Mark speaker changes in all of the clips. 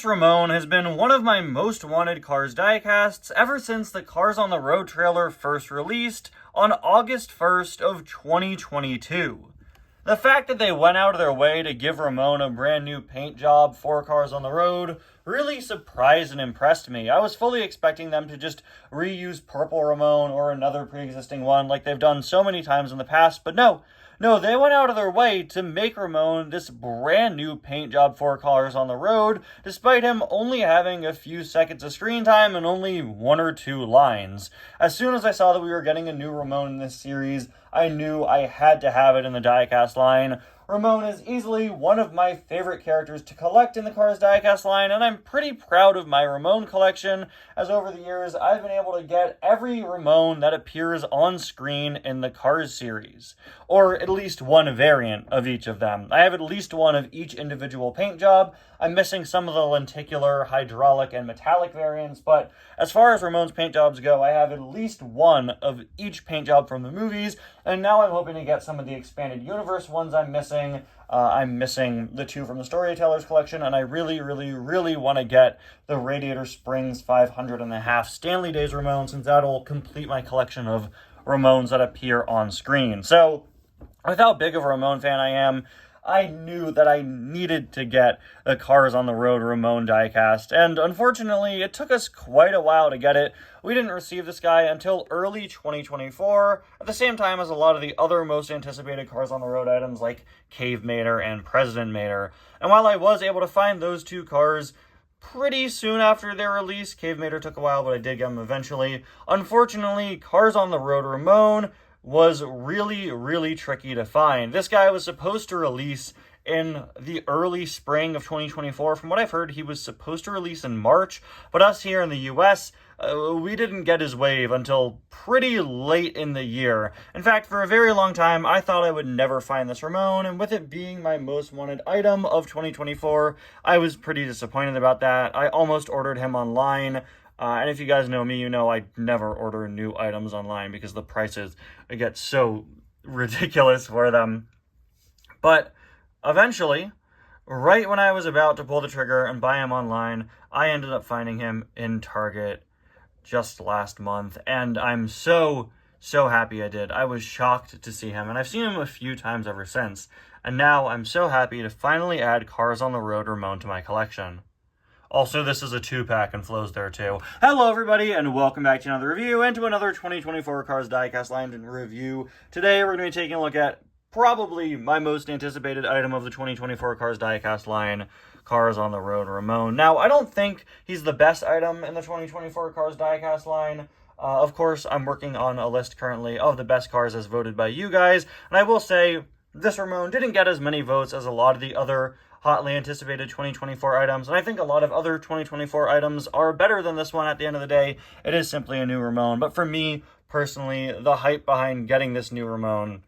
Speaker 1: Ramone has been one of my most wanted Cars diecasts ever since the Cars on the Road trailer first released on August 1st of 2022. The fact that they went out of their way to give Ramone a brand new paint job for Cars on the Road really surprised and impressed me. I was fully expecting them to just reuse Purple Ramone or another pre-existing one like they've done so many times in the past, but no, they went out of their way to make Ramone this brand new paint job for Cars on the Road, despite him only having a few seconds of screen time and only one or two lines. As soon as I saw that we were getting a new Ramone in this series, I knew I had to have it in the diecast line. Ramone is easily one of my favorite characters to collect in the Cars diecast line, and I'm pretty proud of my Ramone collection, as over the years I've been able to get every Ramone that appears on screen in the Cars series, or at least one variant of each of them. I have at least one of each individual paint job. I'm missing some of the lenticular, hydraulic, and metallic variants, but as far as Ramone's paint jobs go, I have at least one of each paint job from the movies, and now I'm hoping to get some of the expanded universe ones I'm missing. I'm missing the two from the Storytellers collection, and I really want to get the Radiator Springs 500.5 Stanley Days Ramone, since that'll complete my collection of Ramones that appear on screen. So, with how big of a Ramone fan I am, I knew that I needed to get the Cars on the Road Ramone diecast, and unfortunately, it took us quite a while to get it. We didn't receive this guy until early 2024, at the same time as a lot of the other most anticipated Cars on the Road items like Cave Mater and President Mater. And while I was able to find those two cars pretty soon after their release, Cave Mater took a while, but I did get them eventually. Unfortunately, Cars on the Road Ramone was really tricky to find. This guy was supposed to release in the early spring of 2024. From what I've heard, he was supposed to release in March, but us here in the US, we didn't get his wave until pretty late in the year. In fact, for a very long time, I thought I would never find this Ramone, and with it being my most wanted item of 2024, I was pretty disappointed about that. I almost ordered him online. And if you guys know me, you know I never order new items online because the prices get so ridiculous for them. But eventually, right when I was about to pull the trigger and buy him online, I ended up finding him in Target just last month. And I'm so happy I did. I was shocked to see him, and I've seen him a few times ever since. And now I'm so happy to finally add Cars on the Road Ramone to my collection. Also, this is a 2-pack and flows there too. Hello everybody, and welcome back to another review and to another 2024 Cars diecast line review. Today we're going to be taking a look at probably my most anticipated item of the 2024 Cars diecast line, Cars on the Road Ramone. Now, I don't think he's the best item in the 2024 Cars diecast line. Of course, I'm working on a list currently of the best cars as voted by you guys, and I will say this Ramone didn't get as many votes as a lot of the other hotly anticipated 2024 items, and I think a lot of other 2024 items are better than this one at the end of the day. It is simply a new Ramone, but for me, personally, the hype behind getting this new Ramone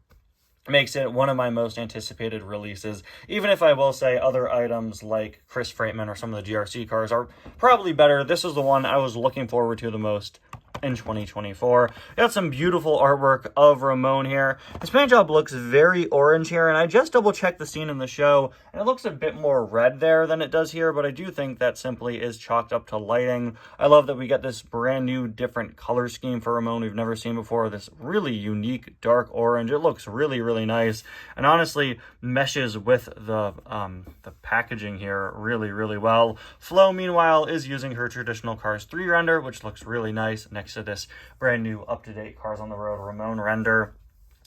Speaker 1: makes it one of my most anticipated releases, even if I will say other items like Chris Freightman or some of the GRC cars are probably better. This is the one I was looking forward to the most in 2024. Got some beautiful artwork of Ramone here. His paint job looks very orange here, and I just double checked the scene in the show, and it looks a bit more red there than it does here, but I do think that simply is chalked up to lighting. I love that we get this brand new different color scheme for Ramone we've never seen before, this really unique dark orange. It looks really nice, and honestly meshes with the packaging here really well. Flo, meanwhile, is using her traditional Cars 3 render, which looks really nice next to this brand new up-to-date Cars on the Road Ramone render.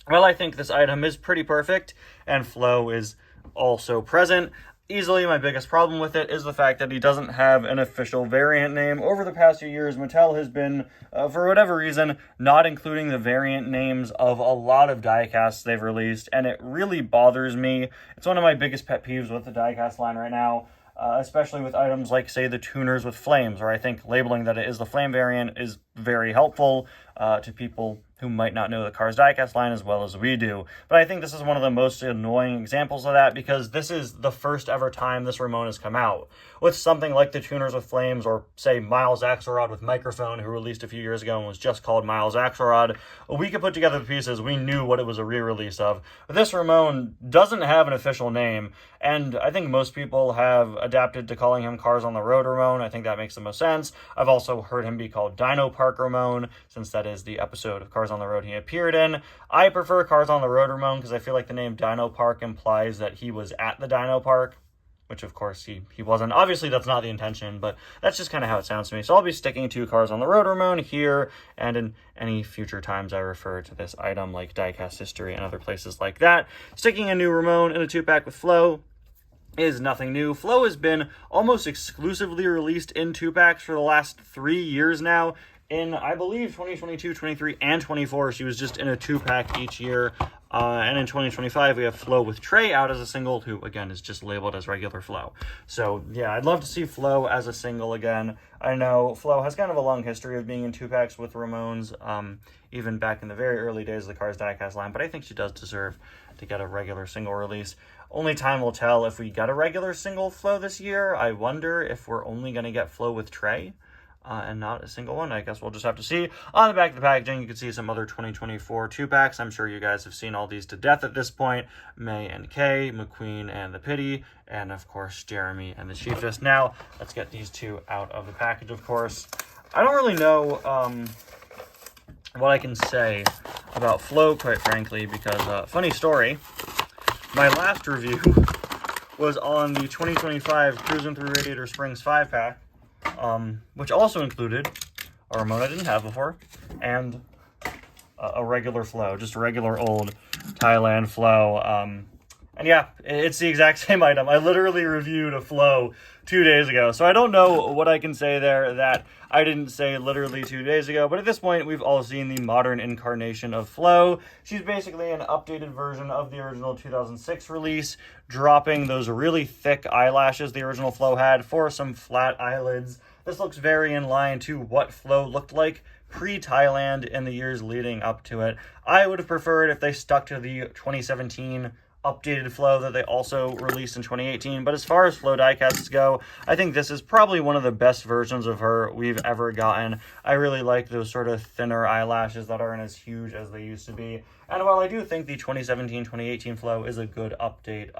Speaker 1: Well, I think this item is pretty perfect, and Flo is also present. Easily my biggest problem with it is the fact that he doesn't have an official variant name. Over the past few years, Mattel has been, for whatever reason, not including the variant names of a lot of diecasts they've released, and it really bothers me. It's one of my biggest pet peeves with the diecast line right now. Especially with items like, say, the tuners with flames, where I think labeling that it is the flame variant is very helpful to people who might not know the Cars diecast line as well as we do. But I think this is one of the most annoying examples of that, because this is the first ever time this Ramone has come out. With something like the Tuners with Flames, or say Miles Axelrod with Microphone, who released a few years ago and was just called Miles Axelrod, we could put together the pieces, we knew what it was a re-release of. But this Ramone doesn't have an official name, and I think most people have adapted to calling him Cars on the Road Ramone. I think that makes the most sense. I've also heard him be called Dino Park Ramone, since that is the episode of Cars on the Road he appeared in. I prefer Cars on the Road Ramone because I feel like the name Dino Park implies that he was at the Dino Park, which of course he wasn't. Obviously that's not the intention, but that's just kind of how it sounds to me. So I'll be sticking to Cars on the Road Ramone here, and in any future times I refer to this item like Diecast History and other places like that. Sticking a new Ramone in a 2-pack with Flow is nothing new. Flow has been almost exclusively released in 2-packs for the last 3 years now. In, I believe, 2022, 23, and 24, she was just in a 2-pack each year. And in 2025, we have Flow with Trey out as a single, who, again, is just labeled as regular Flow. So, yeah, I'd love to see Flow as a single again. I know Flow has kind of a long history of being in 2-packs with Ramones, even back in the very early days of the Cars diecast line, but I think she does deserve to get a regular single release. Only time will tell if we get a regular single Flow this year. I wonder if we're only going to get Flow with Trey. And not a single one. I guess we'll just have to see. On the back of the packaging, you can see some other 2024 2-packs. I'm sure you guys have seen all these to death at this point. May and Kay, McQueen and the Pity, and of course, Jeremy and the Chiefess. Now, let's get these two out of the package, of course. I don't really know what I can say about Flow, quite frankly, because, funny story, my last review was on the 2025 Cruising Through Radiator Springs 5-pack. Which also included a Ramone I didn't have before, and a regular Flow, just a regular old Thailand Flow. And yeah, it's the exact same item. I literally reviewed a Flow 2 days ago, so I don't know what I can say there that I didn't say literally 2 days ago, but at this point, we've all seen the modern incarnation of Flow. She's basically an updated version of the original 2006 release, dropping those really thick eyelashes the original Flow had for some flat eyelids. This looks very in line to what Flow looked like pre-Thailand in the years leading up to it. I would have preferred if they stuck to the 2017 updated Flow that they also released in 2018, but as far as Flow diecasts go, I think this is probably one of the best versions of her we've ever gotten. I really like those sort of thinner eyelashes that aren't as huge as they used to be, and while I do think the 2017-2018 Flow is a good update,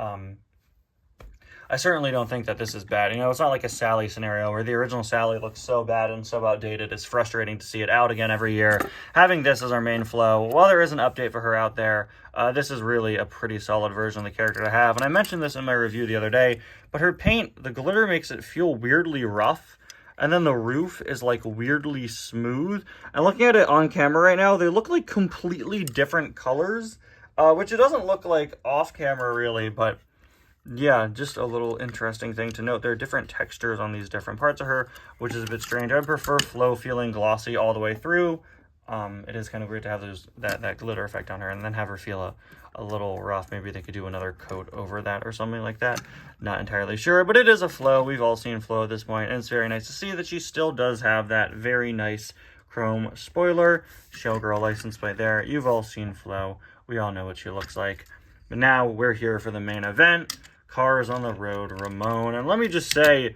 Speaker 1: I certainly don't think that this is bad. You know, it's not like a Sally scenario where the original Sally looks so bad and so outdated. It's frustrating to see it out again every year. Having this as our main Flow, while there is an update for her out there, this is really a pretty solid version of the character to have. And I mentioned this in my review the other day, but her paint, the glitter makes it feel weirdly rough. And then the roof is like weirdly smooth. And looking at it on camera right now, they look like completely different colors, which it doesn't look like off camera really, but yeah, just a little interesting thing to note. There are different textures on these different parts of her, which is a bit strange. I prefer Flow feeling glossy all the way through. It is kind of weird to have that glitter effect on her and then have her feel a little rough. Maybe they could do another coat over that or something like that. Not entirely sure, but it is a Flow. We've all seen Flow at this point, and it's very nice to see that she still does have that very nice chrome spoiler. Showgirl license plate there. You've all seen Flow. We all know what she looks like. But now we're here for the main event. Cars on the Road Ramone. And let me just say,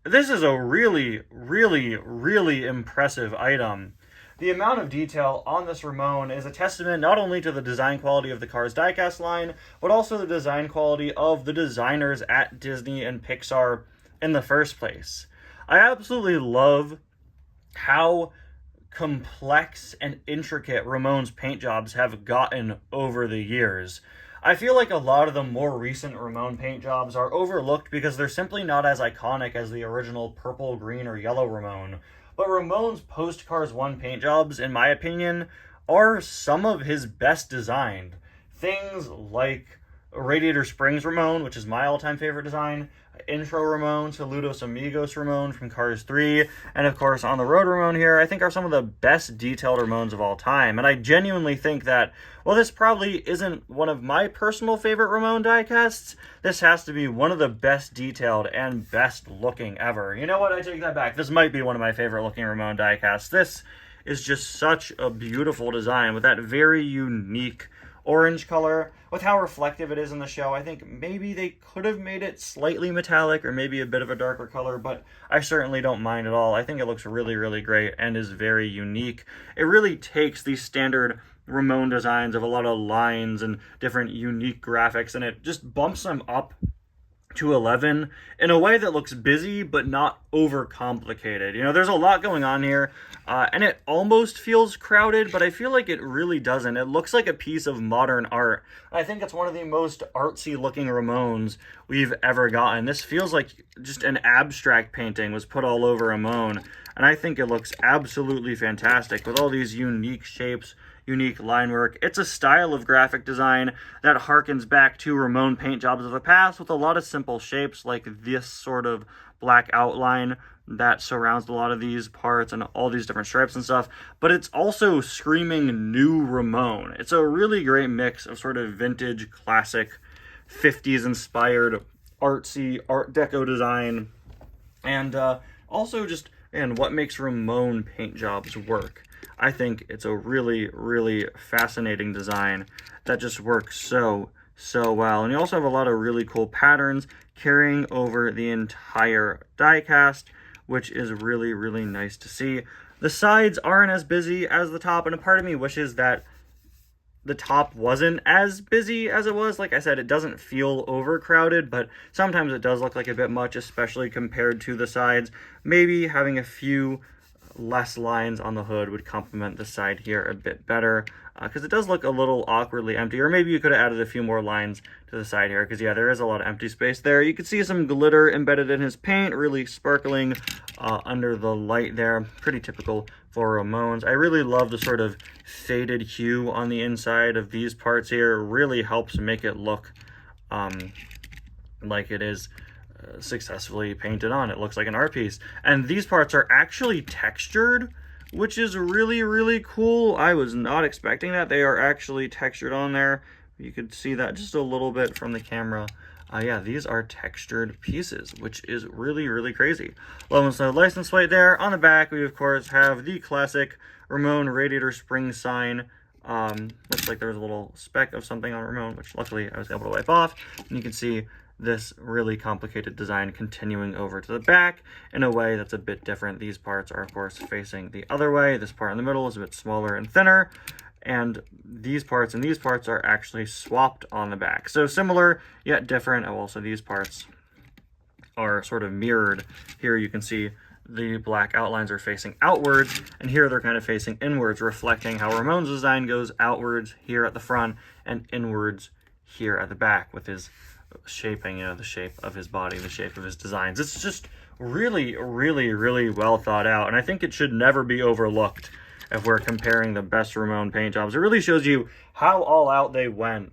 Speaker 1: this is a really, really, really impressive item. The amount of detail on this Ramone is a testament not only to the design quality of the Cars diecast line, but also the design quality of the designers at Disney and Pixar in the first place. I absolutely love how complex and intricate Ramone's paint jobs have gotten over the years. I feel like a lot of the more recent Ramone paint jobs are overlooked because they're simply not as iconic as the original purple, green, or yellow Ramone. But Ramone's post-Cars 1 paint jobs, in my opinion, are some of his best designed. Things like Radiator Springs Ramone, which is my all-time favorite design, Intro Ramone, Saludos Amigos Ramone from Cars 3, and of course On the Road Ramone here, I think are some of the best detailed Ramones of all time. And I genuinely think that, well, this probably isn't one of my personal favorite Ramone diecasts, this has to be one of the best detailed and best looking ever. You know what, I take that back. This might be one of my favorite looking Ramone diecasts. This is just such a beautiful design with that very unique orange color. With how reflective it is in the show, I think maybe they could have made it slightly metallic or maybe a bit of a darker color, but I certainly don't mind at all. I think it looks really, really great and is very unique. It really takes these standard Ramone designs of a lot of lines and different unique graphics, and it just bumps them up to 11 in a way that looks busy but not overcomplicated. You know, there's a lot going on here, and it almost feels crowded, but I feel like it really doesn't. It looks like a piece of modern art. I think it's one of the most artsy looking Ramones we've ever gotten. This feels like just an abstract painting was put all over Ramone, and I think it looks absolutely fantastic with all these unique shapes, unique line work. It's a style of graphic design that harkens back to Ramone paint jobs of the past, with a lot of simple shapes like this sort of black outline that surrounds a lot of these parts and all these different stripes and stuff, but it's also screaming new Ramone. It's a really great mix of sort of vintage, classic, 50s inspired, artsy, art deco design, and also just, and what makes Ramone paint jobs work. I think it's a really, really fascinating design that just works so well. And you also have a lot of really cool patterns carrying over the entire die cast, which is really, really nice to see. The sides aren't as busy as the top, and a part of me wishes that the top wasn't as busy as it was. Like I said, it doesn't feel overcrowded, but sometimes it does look like a bit much, especially compared to the sides. Maybe having a few less lines on the hood would complement the side here a bit better, because it does look a little awkwardly empty. Or maybe you could have added a few more lines to the side here, because yeah, there is a lot of empty space there. You can see some glitter embedded in his paint, really sparkling under the light there. Pretty typical for Ramones. I really love the sort of faded hue on the inside of these parts here. It really helps make it look like it is successfully painted on. It looks like an art piece. And these parts are actually textured, which is really, really cool. I was not expecting that. They are actually textured on there. You could see that just a little bit from the camera. Yeah, these are textured pieces, which is really, really crazy. So license plate there. On the back, we of course have the classic Ramone radiator spring sign. Looks like there's a little speck of something on Ramone, which luckily I was able to wipe off. And you can see this really complicated design continuing over to the back in a way that's a bit different. These parts are of course facing the other way. This part in the middle is a bit smaller and thinner, and these parts and these parts are actually swapped on the back. So similar yet different. Oh, also these parts are sort of mirrored. Here you can see the black outlines are facing outwards, and here they're kind of facing inwards, reflecting how Ramone's design goes outwards here at the front and inwards here at the back with his shaping, you know, the shape of his body, the shape of his designs. It's just really, really, really well thought out, and I think it should never be overlooked if we're comparing the best Ramone paint jobs. It really shows you how all out they went.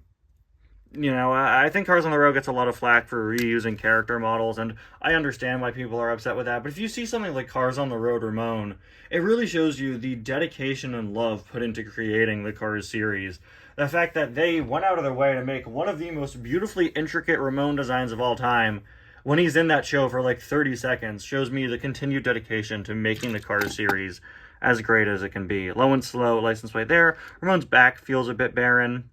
Speaker 1: You know, I think Cars on the Road gets a lot of flack for reusing character models, and I understand why people are upset with that, but if you see something like Cars on the Road Ramone, it really shows you the dedication and love put into creating the Cars series. The fact that they went out of their way to make one of the most beautifully intricate Ramone designs of all time when he's in that show for like 30 seconds shows me the continued dedication to making the Cars series as great as it can be. Low and slow license plate there. Ramone's back feels a bit barren.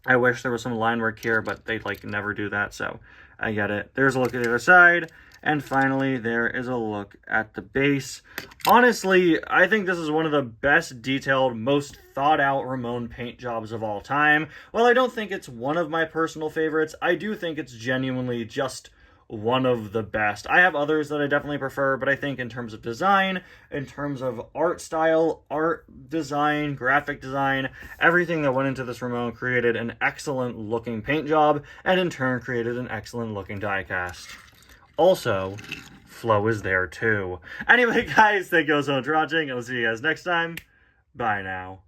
Speaker 1: I wish there was some line work here, but they like never do that, so I get it. There's a look at the other side. And finally, there is a look at the base. Honestly, I think this is one of the best detailed, most thought out Ramone paint jobs of all time. While I don't think it's one of my personal favorites, I do think it's genuinely just one of the best. I have others that I definitely prefer, but I think in terms of design, in terms of art style, art design, graphic design, everything that went into this Ramone created an excellent looking paint job, and in turn created an excellent looking die cast. Also, flow is there too. Anyway, guys, thank you all so much for watching. I'll see you guys next time. Bye now.